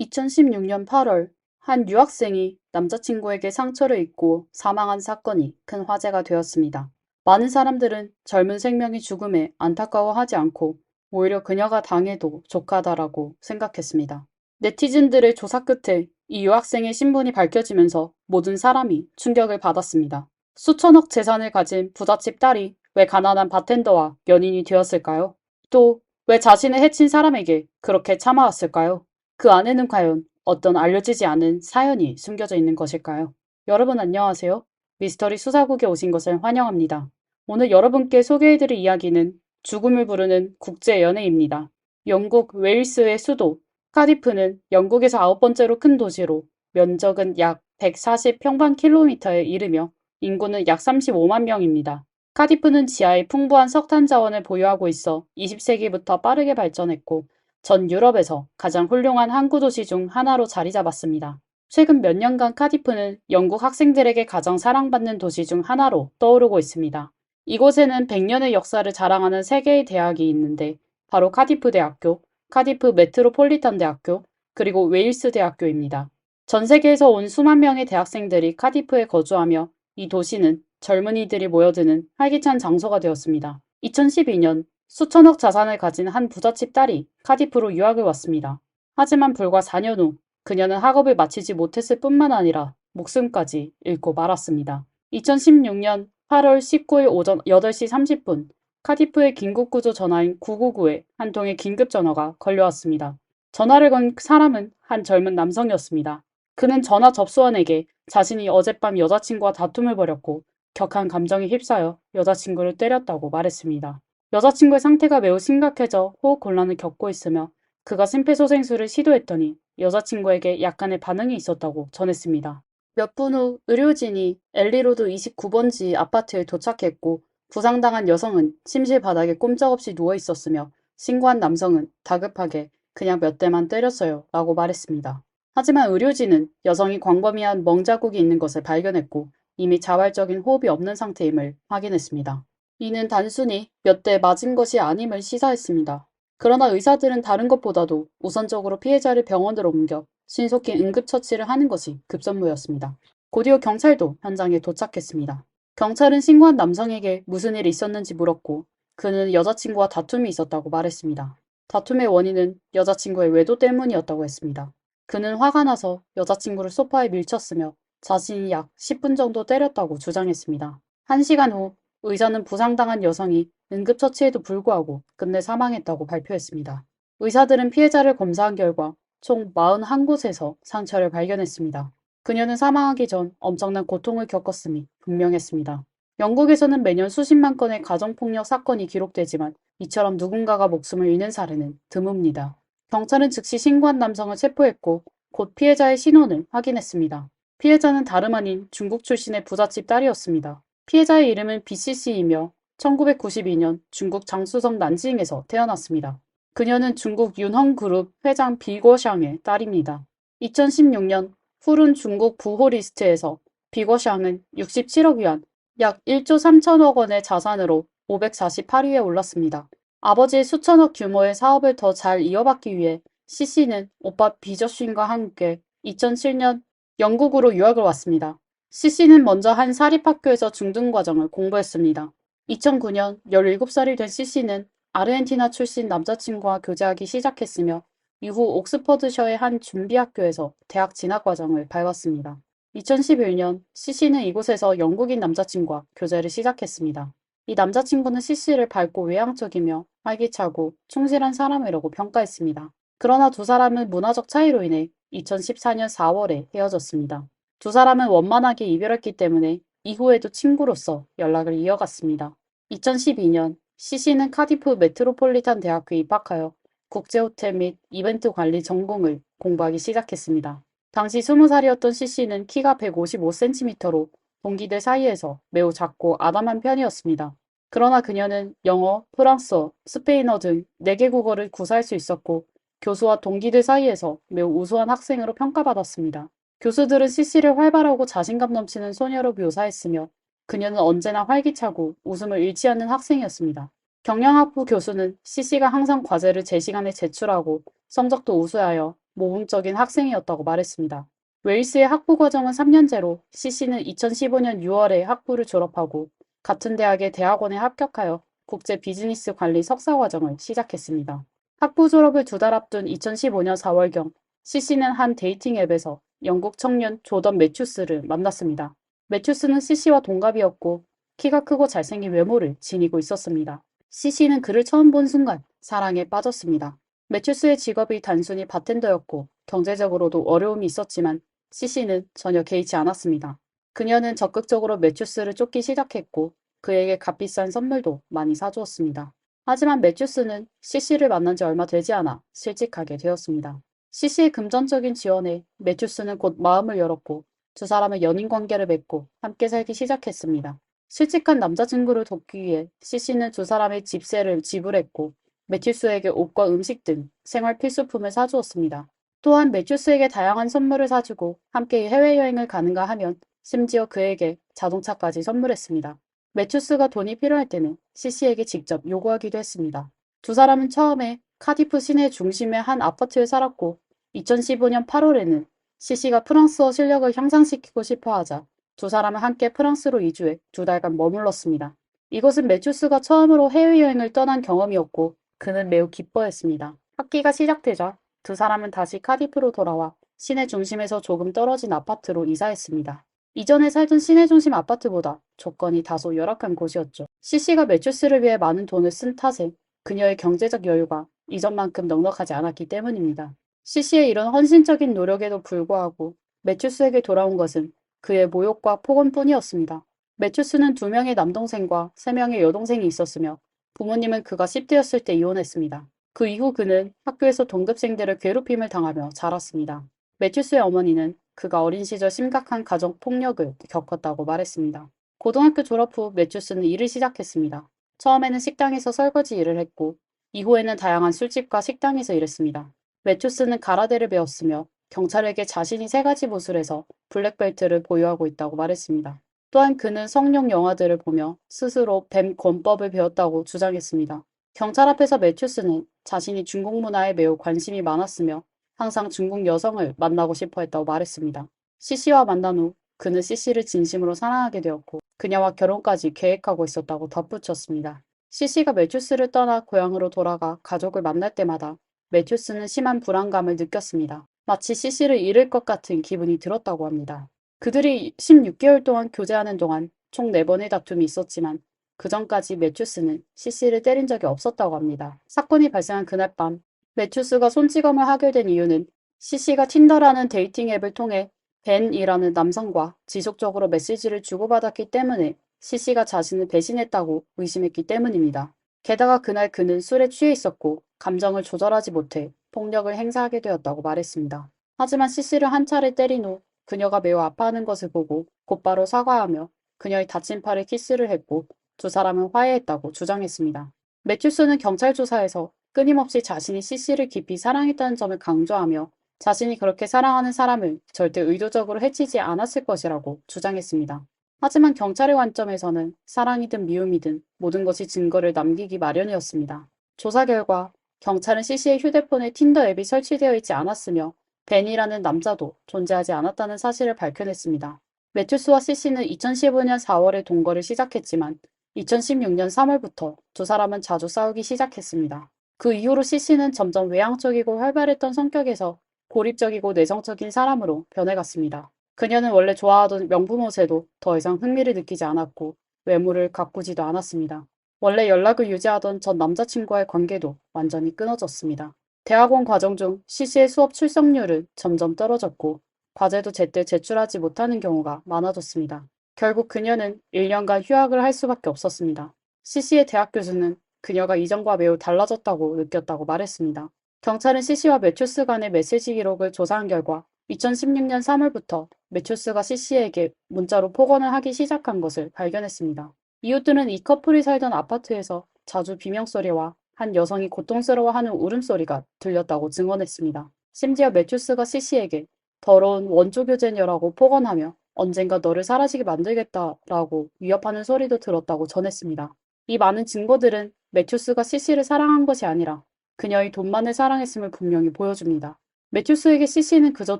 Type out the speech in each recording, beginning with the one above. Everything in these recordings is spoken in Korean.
2016년 8월 한 유학생이 남자친구에게 상처를 입고 사망한 사건이 큰 화제가 되었습니다. 많은 사람들은 젊은 생명의 죽음에 안타까워하지 않고 오히려 그녀가 당해도 족하다라고 생각했습니다. 네티즌들의 조사 끝에 이 유학생의 신분이 밝혀지면서 모든 사람이 충격을 받았습니다. 수천억 재산을 가진 부잣집 딸이 왜 가난한 바텐더와 연인이 되었을까요? 또 왜 자신을 해친 사람에게 그렇게 참아왔을까요? 그 안에는 과연 어떤 알려지지 않은 사연이 숨겨져 있는 것일까요? 여러분 안녕하세요. 미스터리 수사국에 오신 것을 환영합니다. 오늘 여러분께 소개해드릴 이야기는 죽음을 부르는 국제 연애입니다. 영국 웨일스의 수도 카디프는 영국에서 아홉 번째로 큰 도시로 면적은 약 140평방킬로미터에 이르며 인구는 약 35만 명입니다. 카디프는 지하에 풍부한 석탄 자원을 보유하고 있어 20세기부터 빠르게 발전했고 전 유럽에서 가장 훌륭한 항구 도시 중 하나로 자리 잡았습니다. 최근 몇 년간 카디프는 영국 학생들에게 가장 사랑받는 도시 중 하나로 떠오르고 있습니다. 이곳에는 100년의 역사를 자랑하는 세 개의 대학이 있는데 바로 카디프 대학교, 카디프 메트로폴리탄 대학교, 그리고 웨일스 대학교입니다. 전 세계에서 온 수만 명의 대학생들이 카디프에 거주하며 이 도시는 젊은이들이 모여드는 활기찬 장소가 되었습니다. 2012년 수천억 자산을 가진 한 부잣집 딸이 카디프로 유학을 왔습니다. 하지만 불과 4년 후 그녀는 학업을 마치지 못했을 뿐만 아니라 목숨까지 잃고 말았습니다. 2016년 8월 19일 오전 8시 30분 카디프의 긴급구조 전화인 999에 한 통의 긴급 전화가 걸려왔습니다. 전화를 건 사람은 한 젊은 남성이었습니다. 그는 전화 접수원에게 자신이 어젯밤 여자친구와 다툼을 벌였고 격한 감정에 휩싸여 여자친구를 때렸다고 말했습니다. 여자친구의 상태가 매우 심각해져 호흡 곤란을 겪고 있으며 그가 심폐소생술을 시도했더니 여자친구에게 약간의 반응이 있었다고 전했습니다. 몇 분 후 의료진이 엘리로드 29번지 아파트에 도착했고 부상당한 여성은 침실 바닥에 꼼짝없이 누워 있었으며 신고한 남성은 다급하게 그냥 몇 대만 때렸어요 라고 말했습니다. 하지만 의료진은 여성이 광범위한 멍자국이 있는 것을 발견했고 이미 자발적인 호흡이 없는 상태임을 확인했습니다. 이는 단순히 몇 대 맞은 것이 아님을 시사했습니다. 그러나 의사들은 다른 것보다도 우선적으로 피해자를 병원으로 옮겨 신속히 응급처치를 하는 것이 급선무였습니다. 곧이어 경찰도 현장에 도착했습니다. 경찰은 신고한 남성에게 무슨 일이 있었는지 물었고 그는 여자친구와 다툼이 있었다고 말했습니다. 다툼의 원인은 여자친구의 외도 때문이었다고 했습니다. 그는 화가 나서 여자친구를 소파에 밀쳤으며 자신이 약 10분 정도 때렸다고 주장했습니다. 1시간 후 의사는 부상당한 여성이 응급처치에도 불구하고 끝내 사망했다고 발표했습니다. 의사들은 피해자를 검사한 결과 총 41곳에서 상처를 발견했습니다. 그녀는 사망하기 전 엄청난 고통을 겪었음이 분명했습니다. 영국에서는 매년 수십만 건의 가정폭력 사건이 기록되지만 이처럼 누군가가 목숨을 잃는 사례는 드뭅니다. 경찰은 즉시 신고한 남성을 체포했고 곧 피해자의 신원을 확인했습니다. 피해자는 다름 아닌 중국 출신의 부잣집 딸이었습니다. 피해자의 이름은 BCC이며 1992년 중국 장쑤성 난징에서 태어났습니다. 그녀는 중국 윤헝그룹 회장 비거샹의 딸입니다. 2016년 푸른 중국 부호 리스트에서 비거샹은 67억 위안, 약 1조 3천억 원의 자산으로 548위에 올랐습니다. 아버지의 수천억 규모의 사업을 더 잘 이어받기 위해 CC는 오빠 비저쉰과 함께 2007년 영국으로 유학을 왔습니다. CC는 먼저 한 사립학교에서 중등과정을 공부했습니다. 2009년 17살이 된 CC는 아르헨티나 출신 남자친구와 교제하기 시작했으며 이후 옥스퍼드셔의 한 준비학교에서 대학 진학과정을 밟았습니다. 2011년 CC는 이곳에서 영국인 남자친구와 교제를 시작했습니다. 이 남자친구는 CC를 밝고 외향적이며 활기차고 충실한 사람이라고 평가했습니다. 그러나 두 사람은 문화적 차이로 인해 2014년 4월에 헤어졌습니다. 두 사람은 원만하게 이별했기 때문에 이후에도 친구로서 연락을 이어갔습니다. 2012년 CC는 카디프 메트로폴리탄 대학교에 입학하여 국제호텔 및 이벤트 관리 전공을 공부하기 시작했습니다. 당시 20살이었던 CC는 키가 155cm로 동기들 사이에서 매우 작고 아담한 편이었습니다. 그러나 그녀는 영어, 프랑스어, 스페인어 등 4개 국어를 구사할 수 있었고 교수와 동기들 사이에서 매우 우수한 학생으로 평가받았습니다. 교수들은 CC를 활발하고 자신감 넘치는 소녀로 묘사했으며 그녀는 언제나 활기차고 웃음을 잃지 않는 학생이었습니다. 경영학부 교수는 CC가 항상 과제를 제 시간에 제출하고 성적도 우수하여 모범적인 학생이었다고 말했습니다. 웨일스의 학부 과정은 3년제로 CC는 2015년 6월에 학부를 졸업하고 같은 대학의 대학원에 합격하여 국제 비즈니스 관리 석사 과정을 시작했습니다. 학부 졸업을 2달 앞둔 2015년 4월경 CC는 한 데이팅 앱에서 영국 청년 조던 매튜스를 만났습니다. 매튜스는 CC와 동갑이었고 키가 크고 잘생긴 외모를 지니고 있었습니다. CC는 그를 처음 본 순간 사랑에 빠졌습니다. 매튜스의 직업이 단순히 바텐더였고 경제적으로도 어려움이 있었지만 CC는 전혀 개의치 않았습니다. 그녀는 적극적으로 매튜스를 쫓기 시작했고 그에게 값비싼 선물도 많이 사주었습니다. 하지만 매튜스는 CC를 만난 지 얼마 되지 않아 실직하게 되었습니다. CC의 금전적인 지원에 매튜스는 곧 마음을 열었고 두 사람은 연인 관계를 맺고 함께 살기 시작했습니다. 실직한 남자친구를 돕기 위해 CC는 두 사람의 집세를 지불했고 매튜스에게 옷과 음식 등 생활 필수품을 사주었습니다. 또한 매튜스에게 다양한 선물을 사주고 함께 해외여행을 가는가 하면 심지어 그에게 자동차까지 선물했습니다. 매튜스가 돈이 필요할 때는 CC에게 직접 요구하기도 했습니다. 두 사람은 처음에 카디프 시내 중심의 한 아파트에 살았고 2015년 8월에는 CC가 프랑스어 실력을 향상시키고 싶어 하자 두 사람은 함께 프랑스로 이주해 2달간 머물렀습니다. 이것은 매튜스가 처음으로 해외여행을 떠난 경험이었고 그는 매우 기뻐했습니다. 학기가 시작되자 두 사람은 다시 카디프로 돌아와 시내 중심에서 조금 떨어진 아파트로 이사했습니다. 이전에 살던 시내 중심 아파트보다 조건이 다소 열악한 곳이었죠. CC가 매튜스를 위해 많은 돈을 쓴 탓에 그녀의 경제적 여유가 이전만큼 넉넉하지 않았기 때문입니다. CC의 이런 헌신적인 노력에도 불구하고 매튜스에게 돌아온 것은 그의 모욕과 폭언뿐이었습니다. 매튜스는 2명의 남동생과 3명의 여동생이 있었으며 부모님은 그가 10대였을 때 이혼했습니다. 그 이후 그는 학교에서 동급생들의 괴롭힘을 당하며 자랐습니다. 매튜스의 어머니는 그가 어린 시절 심각한 가정 폭력을 겪었다고 말했습니다. 고등학교 졸업 후 매튜스는 일을 시작했습니다. 처음에는 식당에서 설거지 일을 했고 이후에는 다양한 술집과 식당에서 일했습니다. 매튜스는 가라데를 배웠으며 경찰에게 자신이 3가지 무술에서 블랙벨트를 보유하고 있다고 말했습니다. 또한 그는 성룡 영화들을 보며 스스로 뱀 권법을 배웠다고 주장했습니다. 경찰 앞에서 매튜스는 자신이 중국 문화에 매우 관심이 많았으며 항상 중국 여성을 만나고 싶어 했다고 말했습니다. CC와 만난 후 그는 CC를 진심으로 사랑하게 되었고 그녀와 결혼까지 계획하고 있었다고 덧붙였습니다. CC가 매튜스를 떠나 고향으로 돌아가 가족을 만날 때마다 매튜스는 심한 불안감을 느꼈습니다. 마치 CC를 잃을 것 같은 기분이 들었다고 합니다. 그들이 16개월 동안 교제하는 동안 총 4번의 다툼이 있었지만 그 전까지 매튜스는 CC를 때린 적이 없었다고 합니다. 사건이 발생한 그날 밤 매튜스가 손찌검을 하게 된 이유는 CC가 틴더라는 데이팅 앱을 통해 벤이라는 남성과 지속적으로 메시지를 주고받았기 때문에 CC가 자신을 배신했다고 의심했기 때문입니다. 게다가 그날 그는 술에 취해 있었고 감정을 조절하지 못해 폭력을 행사하게 되었다고 말했습니다. 하지만 CC를 한 차례 때린 후 그녀가 매우 아파하는 것을 보고 곧바로 사과하며 그녀의 다친 팔에 키스를 했고 두 사람은 화해했다고 주장했습니다. 매튜스는 경찰 조사에서 끊임없이 자신이 CC를 깊이 사랑했다는 점을 강조하며 자신이 그렇게 사랑하는 사람을 절대 의도적으로 해치지 않았을 것이라고 주장했습니다. 하지만 경찰의 관점에서는 사랑이든 미움이든 모든 것이 증거를 남기기 마련이었습니다. 조사 결과 경찰은 CC의 휴대폰에 틴더 앱이 설치되어 있지 않았으며 벤이라는 남자도 존재하지 않았다는 사실을 밝혀냈습니다. 매튜스와 CC는 2015년 4월에 동거를 시작했지만 2016년 3월부터 두 사람은 자주 싸우기 시작했습니다. 그 이후로 CC는 점점 외향적이고 활발했던 성격에서 고립적이고 내성적인 사람으로 변해갔습니다. 그녀는 원래 좋아하던 명품 옷에도 더 이상 흥미를 느끼지 않았고 외모를 가꾸지도 않았습니다. 원래 연락을 유지하던 전 남자친구와의 관계도 완전히 끊어졌습니다. 대학원 과정 중 CC의 수업 출석률은 점점 떨어졌고 과제도 제때 제출하지 못하는 경우가 많아졌습니다. 결국 그녀는 1년간 휴학을 할 수밖에 없었습니다. CC의 대학 교수는 그녀가 이전과 매우 달라졌다고 느꼈다고 말했습니다. 경찰은 CC와 매튜스 간의 메시지 기록을 조사한 결과 2016년 3월부터 매튜스가 CC에게 문자로 폭언을 하기 시작한 것을 발견했습니다. 이웃들은 이 커플이 살던 아파트에서 자주 비명소리와 한 여성이 고통스러워하는 울음소리가 들렸다고 증언했습니다. 심지어 매튜스가 CC에게 더러운 원조교제녀라고 폭언하며 언젠가 너를 사라지게 만들겠다라고 위협하는 소리도 들었다고 전했습니다. 이 많은 증거들은 매튜스가 CC를 사랑한 것이 아니라 그녀의 돈만을 사랑했음을 분명히 보여줍니다. 매튜스에게 CC는 그저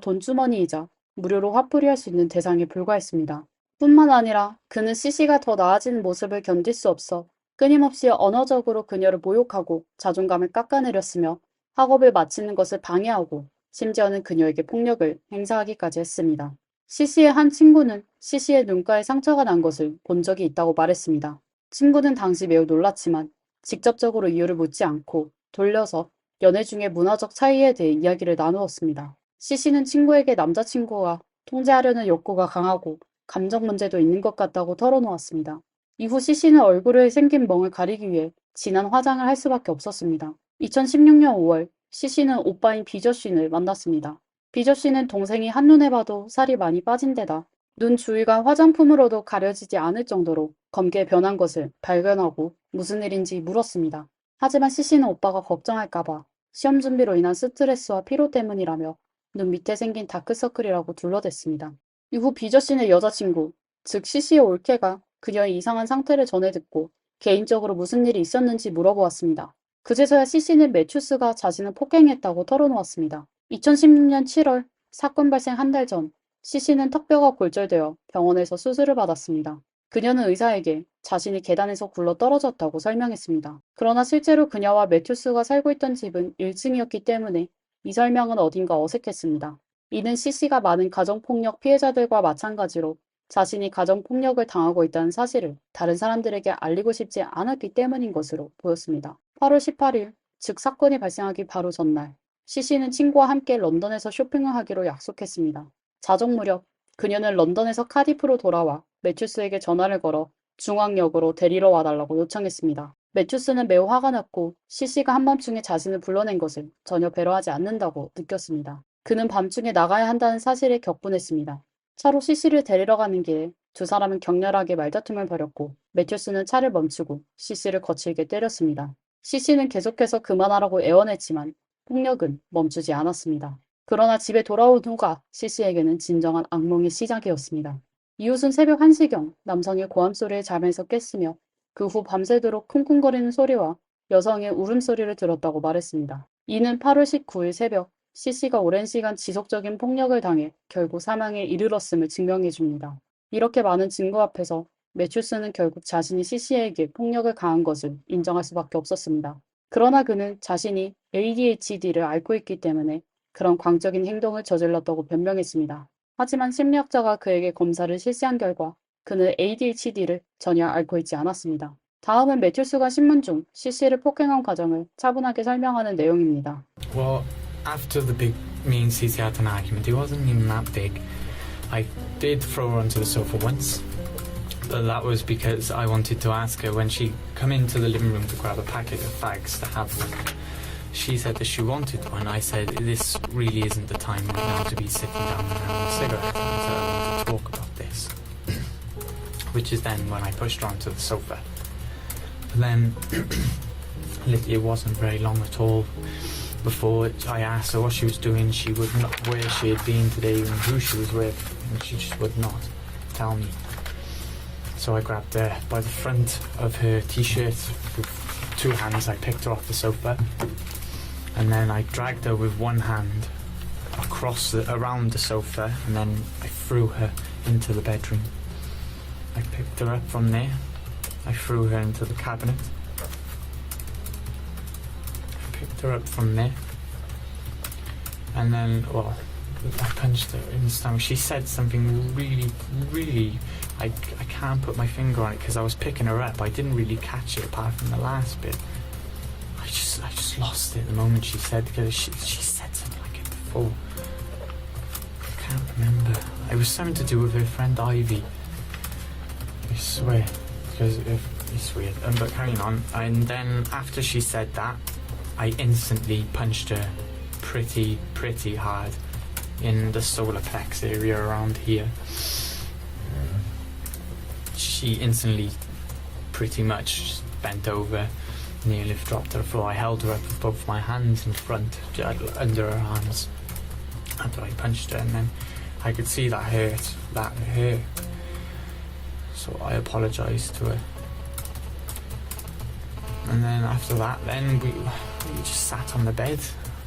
돈주머니이자 무료로 화풀이할 수 있는 대상에 불과했습니다. 뿐만 아니라 그는 CC가 더 나아지는 모습을 견딜 수 없어 끊임없이 언어적으로 그녀를 모욕하고 자존감을 깎아내렸으며 학업을 마치는 것을 방해하고 심지어는 그녀에게 폭력을 행사하기까지 했습니다. CC의 한 친구는 CC의 눈가에 상처가 난 것을 본 적이 있다고 말했습니다. 친구는 당시 매우 놀랐지만 직접적으로 이유를 묻지 않고 돌려서 연애 중의 문화적 차이에 대해 이야기를 나누었습니다. CC는 친구에게 남자친구와 통제하려는 욕구가 강하고 감정 문제도 있는 것 같다고 털어놓았습니다. 이후 CC는 얼굴에 생긴 멍을 가리기 위해 진한 화장을 할 수밖에 없었습니다. 2016년 5월 CC는 오빠인 비저씬을 만났습니다. 비저씬은 동생이 한눈에 봐도 살이 많이 빠진 데다 눈 주위가 화장품으로도 가려지지 않을 정도로 검게 변한 것을 발견하고 무슨 일인지 물었습니다. 하지만 CC는 오빠가 걱정할까봐 시험 준비로 인한 스트레스와 피로 때문이라며 눈 밑에 생긴 다크서클이라고 둘러댔습니다. 이후 비저씬의 여자친구, 즉 CC의 올케가 그녀의 이상한 상태를 전해 듣고 개인적으로 무슨 일이 있었는지 물어보았습니다. 그제서야 CC는 매튜스가 자신을 폭행했다고 털어놓았습니다. 2016년 7월 사건 발생 한 달 전 CC는 턱뼈가 골절되어 병원에서 수술을 받았습니다. 그녀는 의사에게 자신이 계단에서 굴러 떨어졌다고 설명했습니다. 그러나 실제로 그녀와 매튜스가 살고 있던 집은 1층이었기 때문에 이 설명은 어딘가 어색했습니다. 이는 CC가 많은 가정폭력 피해자들과 마찬가지로 자신이 가정폭력을 당하고 있다는 사실을 다른 사람들에게 알리고 싶지 않았기 때문인 것으로 보였습니다. 8월 18일, 즉 사건이 발생하기 바로 전날, CC는 친구와 함께 런던에서 쇼핑을 하기로 약속했습니다. 자정 무렵, 그녀는 런던에서 카디프로 돌아와 매튜스에게 전화를 걸어 중앙역으로 데리러 와달라고 요청했습니다. 매튜스는 매우 화가 났고 CC가 한밤중에 자신을 불러낸 것을 전혀 배려하지 않는다고 느꼈습니다. 그는 밤중에 나가야 한다는 사실에 격분했습니다. 차로 CC를 데리러 가는 길에 두 사람은 격렬하게 말다툼을 벌였고 매튜스는 차를 멈추고 CC를 거칠게 때렸습니다. CC는 계속해서 그만하라고 애원했지만 폭력은 멈추지 않았습니다. 그러나 집에 돌아온 후가 CC에게는 진정한 악몽의 시작이었습니다. 이웃은 새벽 1시경 남성의 고함 소리에 잠에서 깼으며 그 후 밤새도록 쿵쿵거리는 소리와 여성의 울음소리를 들었다고 말했습니다. 이는 8월 19일 새벽 CC가 오랜 시간 지속적인 폭력을 당해 결국 사망에 이르렀음을 증명해 줍니다. 이렇게 많은 증거 앞에서 매튜스는 결국 자신이 CC에게 폭력을 가한 것을 인정할 수밖에 없었습니다. 그러나 그는 자신이 ADHD를 앓고 있기 때문에 그런 광적인 행동을 저질렀다고 변명했습니다. 하지만 심리학자가 그에게 검사를 실시한 결과 그는 ADHD를 전혀 앓고 있지 않았습니다. 다음은 매튜스가 신문 중 CC를 폭행한 과정을 차분하게 설명하는 내용입니다. Well, after the big me and Cici had an argument, it wasn't even that big. I did throw her onto the sofa once, but that was because I wanted to ask her when she come into the living room to grab a packet of fags to have one. She said that she wanted one. I said, this really isn't the time right now to be sitting down and having a cigarette. I said, I want to talk about this. Which is then when I pushed her onto the sofa. But then, it wasn't very long at all before I asked her what she was doing. She would not, where she had been today and who she was with, and she just would not tell me. So I grabbed her by the front of her t-shirt with two hands. I picked her off the sofa, and then I dragged her with one hand around the sofa, and then I threw her into the bedroom. I picked her up from there. I threw her into the cabinet. I picked her up from there, and then, well, I punched her in the stomach. She said something really, I can't put my finger on it because I was picking her up. I didn't really catch it apart from the last bit. I just lost it the moment she said, because she said something like it before. I can't remember. It was something to do with her friend Ivy. I swear, because it's weird. But carrying on, and then after she said that, I instantly punched her pretty hard in the solar plex area around here. She instantly pretty much bent over, nearly dropped to the floor. I held her up with both my hands in front, under her arms, after I punched her, and then I could see that hurt. So I apologised to her. And then after that, then we just sat on the bed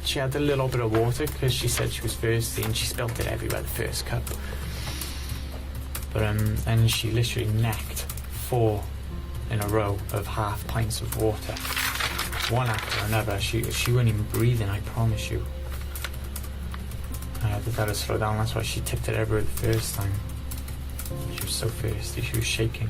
She had a little bit of water because she said she was thirsty and she spilt it everywhere the first cup. But and she literally necked 4 in a row of half pints of water, one after another. She wasn't even breathing, I promise you. I had to tell her to slow down. That's why she tipped it everywhere the first time. She was so thirsty, she was shaking.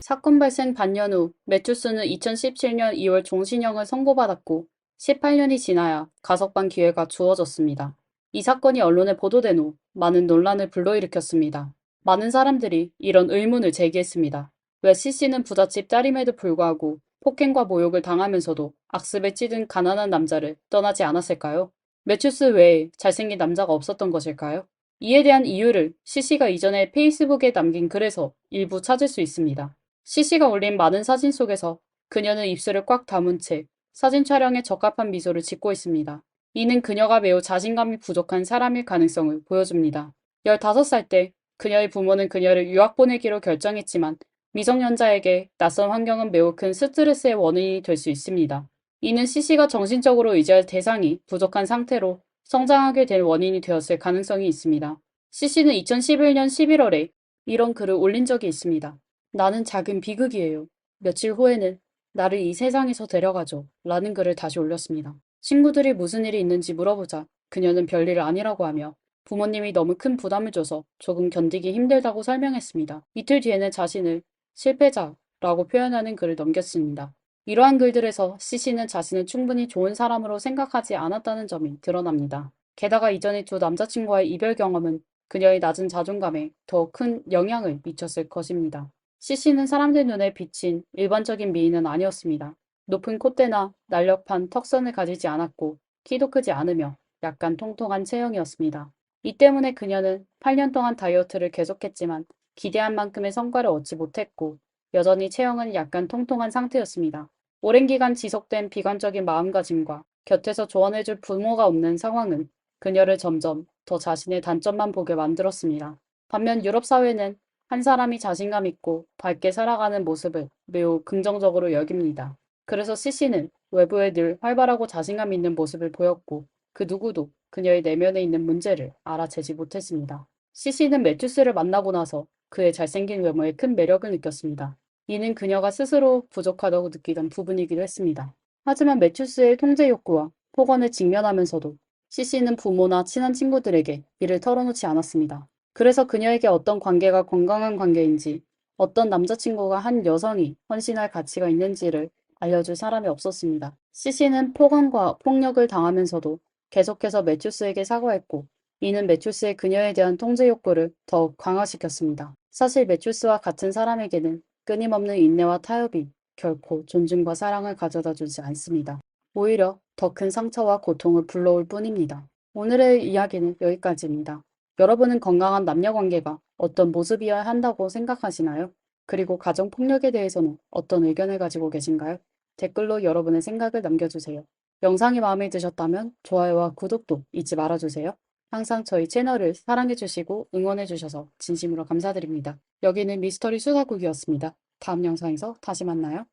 사건 발생 반년 후 매튜스는 2017년 2월 종신형을 선고받았고 18년이 지나야 가석방 기회가 주어졌습니다. 이 사건이 언론에 보도된 후 많은 논란을 불러일으켰습니다. 많은 사람들이 이런 의문을 제기했습니다. 왜 C씨는 부잣집 딸임에도 불구하고 폭행과 모욕을 당하면서도 악습에 찌든 가난한 남자를 떠나지 않았을까요? 매튜스 외에 잘생긴 남자가 없었던 것일까요? 이에 대한 이유를 C씨가 이전에 페이스북에 남긴 글에서 일부 찾을 수 있습니다. C씨가 올린 많은 사진 속에서 그녀는 입술을 꽉 다문 채 사진 촬영에 적합한 미소를 짓고 있습니다. 이는 그녀가 매우 자신감이 부족한 사람일 가능성을 보여줍니다. 15살 때 그녀의 부모는 그녀를 유학 보내기로 결정했지만 미성년자에게 낯선 환경은 매우 큰 스트레스의 원인이 될 수 있습니다. 이는 C씨가 정신적으로 의지할 대상이 부족한 상태로 성장하게 된 원인이 되었을 가능성이 있습니다. C씨는 2011년 11월에 이런 글을 올린 적이 있습니다. 나는 작은 비극이에요. 며칠 후에는 나를 이 세상에서 데려가죠. 라는 글을 다시 올렸습니다. 친구들이 무슨 일이 있는지 물어보자 그녀는 별일 아니라고 하며 부모님이 너무 큰 부담을 줘서 조금 견디기 힘들다고 설명했습니다. 이틀 뒤에는 자신을 실패자라고 표현하는 글을 넘겼습니다. 이러한 글들에서 C씨는 자신을 충분히 좋은 사람으로 생각하지 않았다는 점이 드러납니다. 게다가 이전의 두 남자친구와의 이별 경험은 그녀의 낮은 자존감에 더 큰 영향을 미쳤을 것입니다. C씨는 사람들 눈에 비친 일반적인 미인은 아니었습니다. 높은 콧대나 날렵한 턱선을 가지지 않았고 키도 크지 않으며 약간 통통한 체형이었습니다. 이 때문에 그녀는 8년 동안 다이어트를 계속했지만 기대한 만큼의 성과를 얻지 못했고 여전히 체형은 약간 통통한 상태였습니다. 오랜 기간 지속된 비관적인 마음가짐과 곁에서 조언해줄 부모가 없는 상황은 그녀를 점점 더 자신의 단점만 보게 만들었습니다. 반면 유럽 사회는 한 사람이 자신감 있고 밝게 살아가는 모습을 매우 긍정적으로 여깁니다. 그래서 C씨는 외부에 늘 활발하고 자신감 있는 모습을 보였고 그 누구도 그녀의 내면에 있는 문제를 알아채지 못했습니다. C씨는 매튜스를 만나고 나서 그의 잘생긴 외모에 큰 매력을 느꼈습니다. 이는 그녀가 스스로 부족하다고 느끼던 부분이기도 했습니다. 하지만 매튜스의 통제 욕구와 폭언을 직면하면서도 C씨는 부모나 친한 친구들에게 이를 털어놓지 않았습니다. 그래서 그녀에게 어떤 관계가 건강한 관계인지, 어떤 남자친구가 한 여성이 헌신할 가치가 있는지를 알려줄 사람이 없었습니다. C씨는 폭언과 폭력을 당하면서도 계속해서 매튜스에게 사과했고, 이는 매튜스의 그녀에 대한 통제 욕구를 더욱 강화시켰습니다. 사실 매튜스와 같은 사람에게는 끊임없는 인내와 타협이 결코 존중과 사랑을 가져다 주지 않습니다. 오히려 더 큰 상처와 고통을 불러올 뿐입니다. 오늘의 이야기는 여기까지입니다. 여러분은 건강한 남녀 관계가 어떤 모습이어야 한다고 생각하시나요? 그리고 가정폭력에 대해서는 어떤 의견을 가지고 계신가요? 댓글로 여러분의 생각을 남겨주세요. 영상이 마음에 드셨다면 좋아요와 구독도 잊지 말아주세요. 항상 저희 채널을 사랑해주시고 응원해주셔서 진심으로 감사드립니다. 여기는 미스터리 수사국이었습니다. 다음 영상에서 다시 만나요.